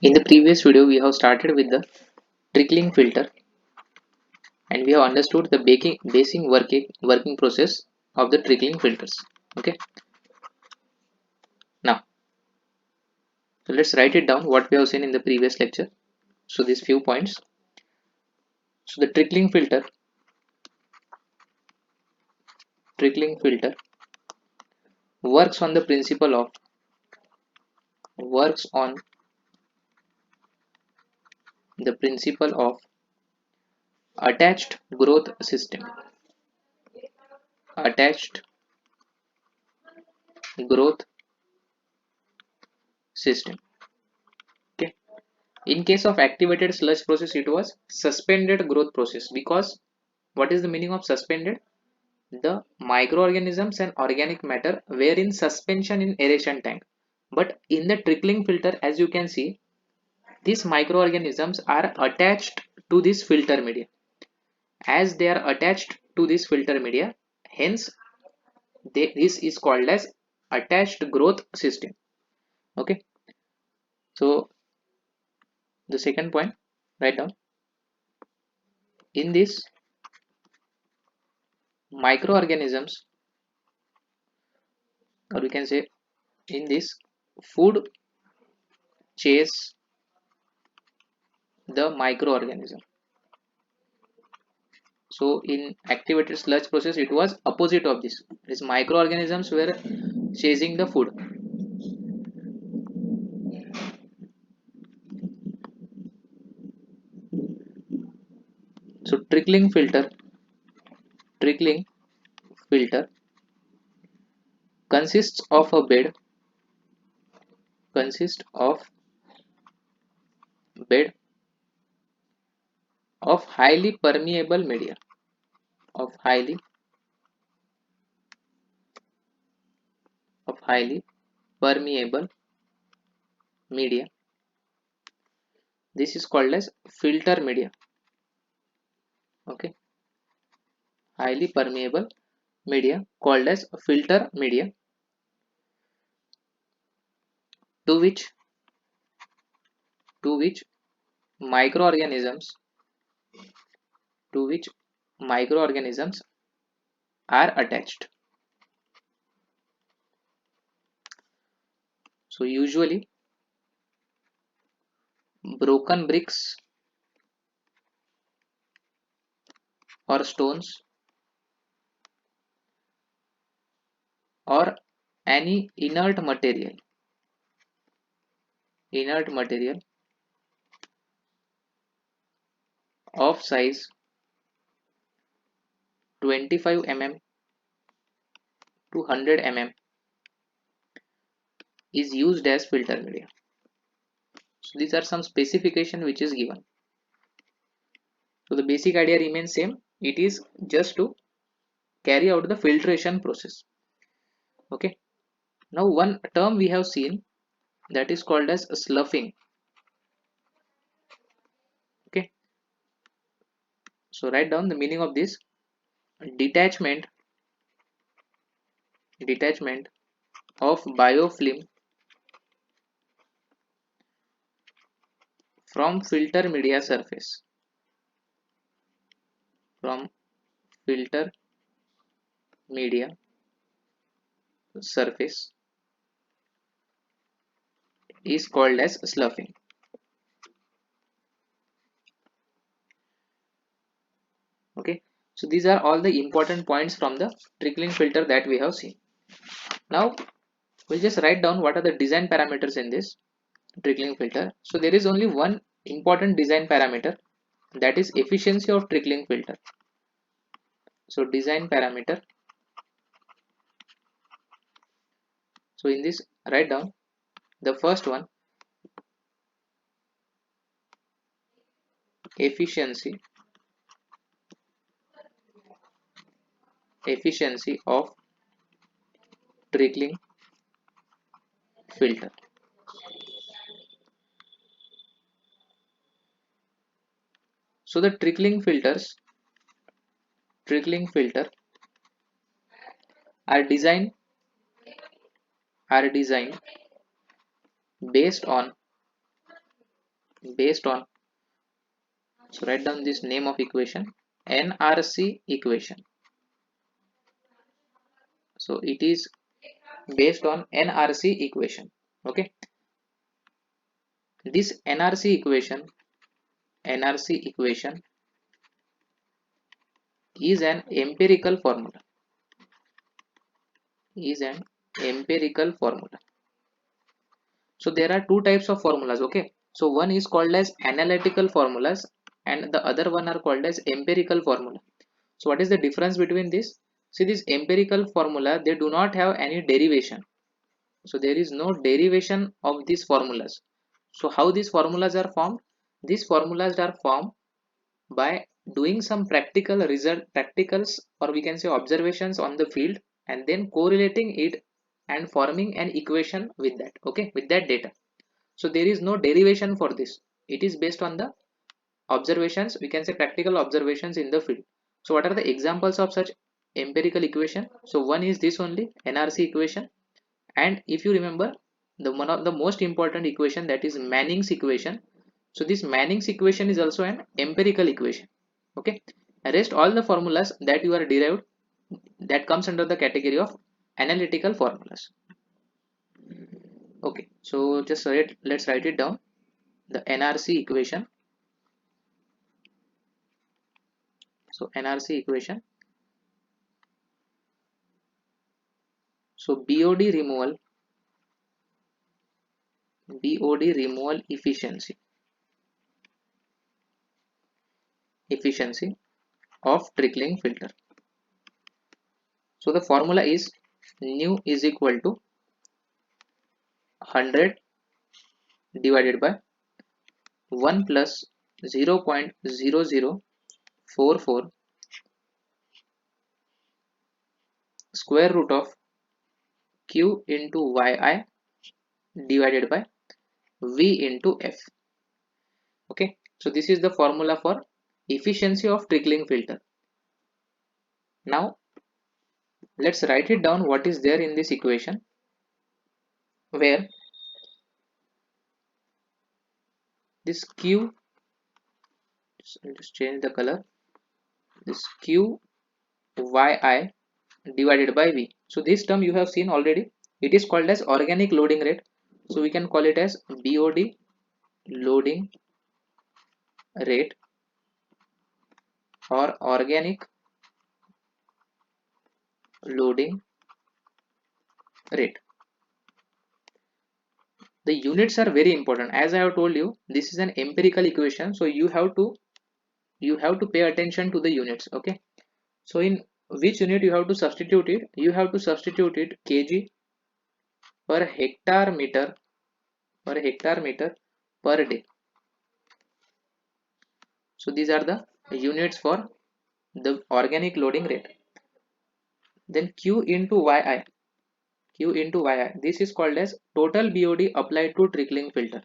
In the previous video, we have started with the trickling filter and we have understood the basic working process of the trickling filters. Okay, now so let's write it down what we have seen in the previous lecture. So these few points. So the trickling filter works on the principle of works on the principle of attached growth system. Attached growth system. Okay. In case of activated sludge process, it was suspended growth process because what is the meaning of suspended? The microorganisms and organic matter were in suspension in aeration tank. But in the trickling filter, as you can see, these microorganisms are attached to this filter media. As they are attached to this filter media, hence this is called as attached growth system. Okay. So the second point, write down. In this microorganisms, or we can say in this food chase the microorganism. So in activated sludge process, it was opposite of this. These microorganisms were chasing the food. So trickling filter consists of a bed of highly permeable media of highly permeable media. This is called as filter media. Okay, highly permeable media called as filter media, to which to which microorganisms to which microorganisms are attached. So usually broken bricks or stones or any inert material of size 25 mm to 100 mm is used as filter media. So these are some specification which is given. So the basic idea remains same. It is just to carry out the filtration process. Okay. Now one term we have seen, that is called as sloughing. Okay. So write down the meaning of this: detachment of biofilm from filter media surface is called as sloughing. Okay, so these are all the important points from the trickling filter that we have seen. Now we'll just write down what are the design parameters in this trickling filter. So there is only one important design parameter, that is efficiency of trickling filter. So design parameter. So in this, write down the first one, efficiency of trickling filter. So the trickling filter are designed based on based on, so write down this name of equation, NRC equation. So it is based on NRC equation. Okay, this NRC equation is an empirical formula, is an empirical formula. So there are two types of formulas. Okay, so one is called as analytical formulas and the other one are called as empirical formula. So what is the difference between this? See, this empirical formula, they do not have any derivation. So there is no derivation of these formulas. So how these formulas are formed? These formulas are formed by doing some practicals, or we can say observations on the field, and then correlating it and forming an equation with that. Okay, with that data. So there is no derivation for this. It is based on the observations, we can say practical observations in the field. So what are the examples of such empirical equation? So one is this only, NRC equation. And if you remember, the one of the most important equation, that is Manning's equation. So this Manning's equation is also an empirical equation. Okay, rest all the formulas that you are derived, that comes under the category of analytical formulas. Okay, so just let's write it down, the NRC equation. So NRC equation, so BOD removal efficiency of trickling filter. So the formula is nu is equal to 100 divided by 1 plus 0.0044 square root of Q into Yi divided by V into F. Okay, so this is the formula for efficiency of trickling filter. Now let's write it down what is there in this equation, where this Q, just change the color, this Q Yi divided by V. So this term you have seen already, it is called as organic loading rate. So we can call it as BOD loading rate or organic loading rate. The units are very important. As I have told you, this is an empirical equation, so you have to pay attention to the units. Okay, so in which unit you have to substitute it? You have to substitute it kg per hectare meter per day. So these are the units for the organic loading rate. Then Q into Yi, this is called as total BOD applied to trickling filter.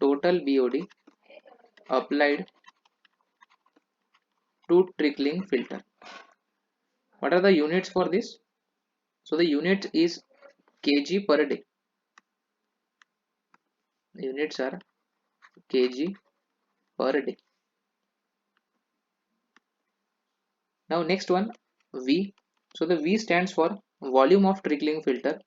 Total BOD applied to trickling filter. What are the units for this? So the unit is kg per day. The units are kg per day. Now next one, V. So the V stands for volume of trickling filter.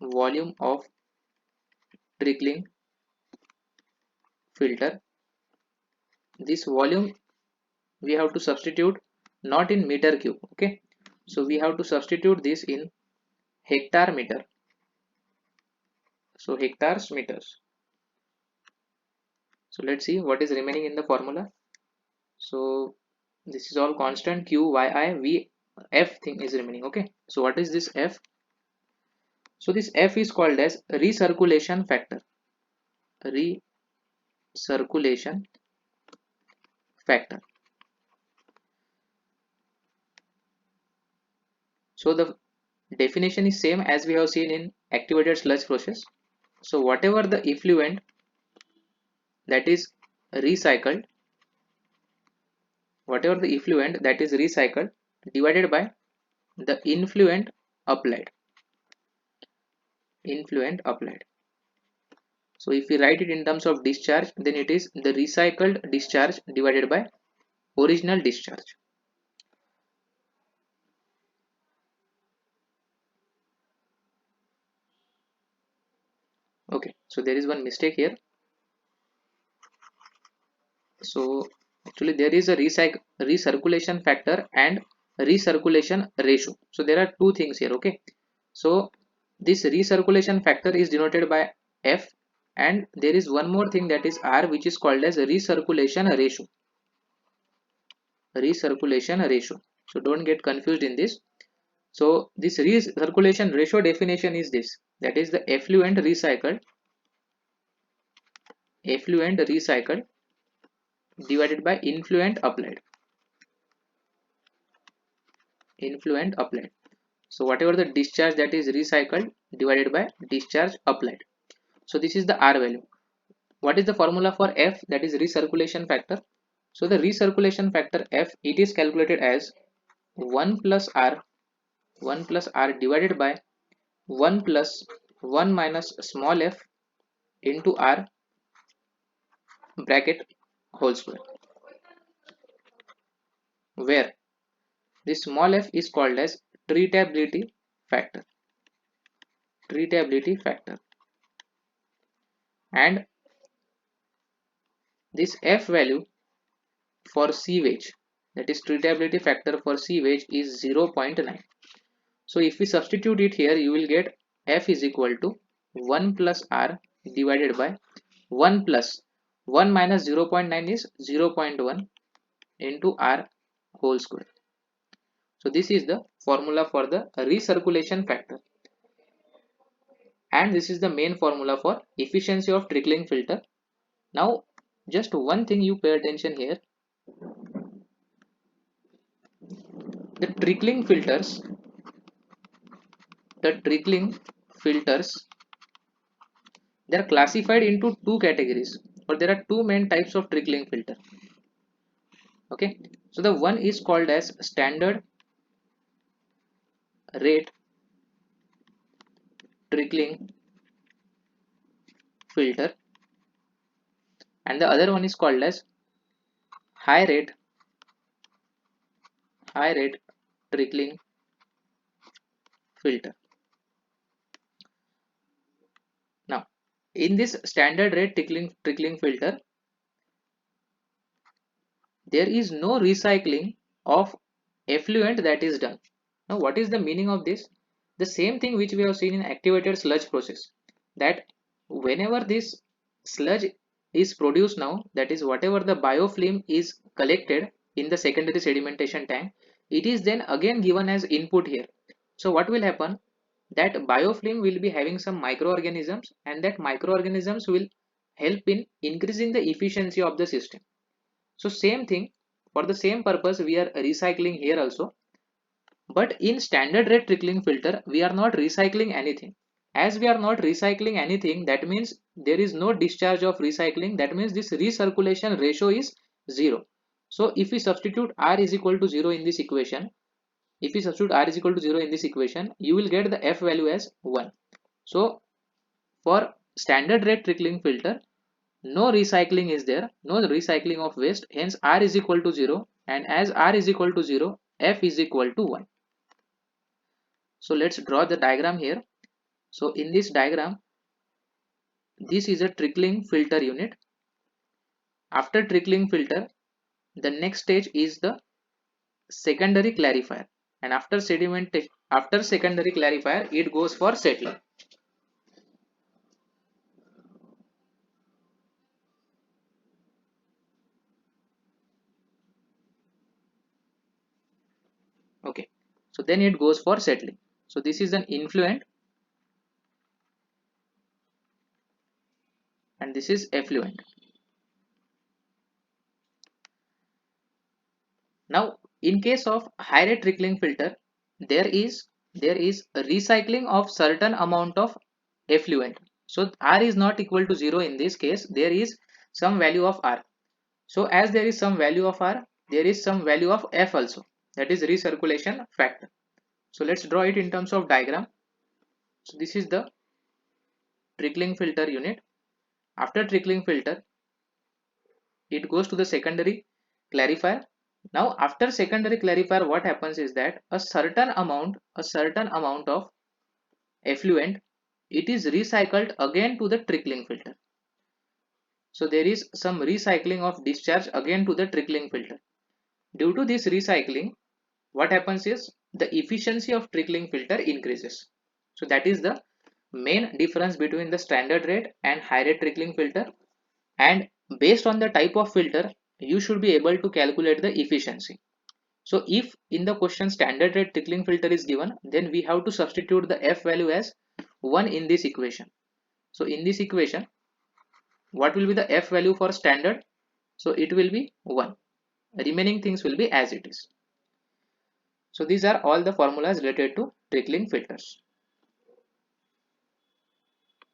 Volume of trickling filter. This volume we have to substitute not in meter cube. Okay, so we have to substitute this in hectare meter. So hectares meters. So let's see what is remaining in the formula. So this is all constant, Q, Yi, V, F thing is remaining. Okay, so what is this F? So this F is called as recirculation factor. Recirculation factor. So the definition is same as we have seen in activated sludge process. So whatever the effluent that is recycled, divided by the influent applied. So if we write it in terms of discharge, then it is the recycled discharge divided by original discharge. Okay, so there is one mistake here. So actually there is a recirculation factor and recirculation ratio. So there are two things here. Okay, so this recirculation factor is denoted by F, and there is one more thing, that is R, which is called as recirculation ratio. Recirculation ratio. So don't get confused in this. So this recirculation ratio definition is this, that is the effluent recycled divided by influent applied. So whatever the discharge that is recycled divided by discharge applied. So this is the R value. What is the formula for F, that is recirculation factor? So the recirculation factor F, it is calculated as 1 plus R divided by 1 plus 1 minus small f into R bracket whole square, where this small f is called as treatability factor. And this F value for sewage, that is treatability factor for sewage, is 0.9. So if we substitute it here, you will get F is equal to 1 plus R divided by 1 plus 1 minus 0.9 is 0.1 into R whole square. So this is the formula for the recirculation factor, and this is the main formula for efficiency of trickling filter. Now just one thing you pay attention here, the trickling filters, they are classified into two categories, or there are two main types of trickling filter. Okay, so the one is called as standard rate trickling filter, and the other one is called as high rate trickling filter. Now in this standard rate trickling filter, there is no recycling of effluent that is done. Now what is the meaning of this? The same thing which we have seen in activated sludge process, that whenever this sludge is produced now, that is whatever the biofilm is collected in the secondary sedimentation tank, it is then again given as input here. So what will happen, that biofilm will be having some microorganisms, and that microorganisms will help in increasing the efficiency of the system. So same thing, for the same purpose we are recycling here also, but in standard rate trickling filter we are not recycling anything. As we are not recycling anything, that means there is no discharge of recycling, that means this recirculation ratio is 0. So if we substitute R is equal to 0 in this equation, you will get the F value as 1. So for standard rate trickling filter, no recycling is there, no recycling of waste, hence R is equal to 0, and as R is equal to 0, F is equal to 1. So let's draw the diagram here. So in this diagram, this is a trickling filter unit. After trickling filter, the next stage is the secondary clarifier, and after secondary clarifier, it goes for settling. Okay, so then it goes for settling. So this is an influent and this is effluent. Now in case of high rate trickling filter, there is a recycling of certain amount of effluent. So R is not equal to 0 in this case, there is some value of R. So as there is some value of R, there is some value of F also, that is recirculation factor. So let's draw it in terms of diagram. So this is the trickling filter unit, After trickling filter, it goes to the secondary clarifier. Now after secondary clarifier, what happens is that a certain amount of effluent, it is recycled again to the trickling filter. So there is some recycling of discharge again to the trickling filter. Due to this recycling, what happens is the efficiency of trickling filter increases. So that is the main difference between the standard rate and high rate trickling filter. And based on the type of filter, you should be able to calculate the efficiency. So if in the question standard rate trickling filter is given, then we have to substitute the F value as 1 in this equation. So in this equation, what will be the F value for standard? So it will be 1. Remaining things will be as it is. So these are all the formulas related to trickling filters.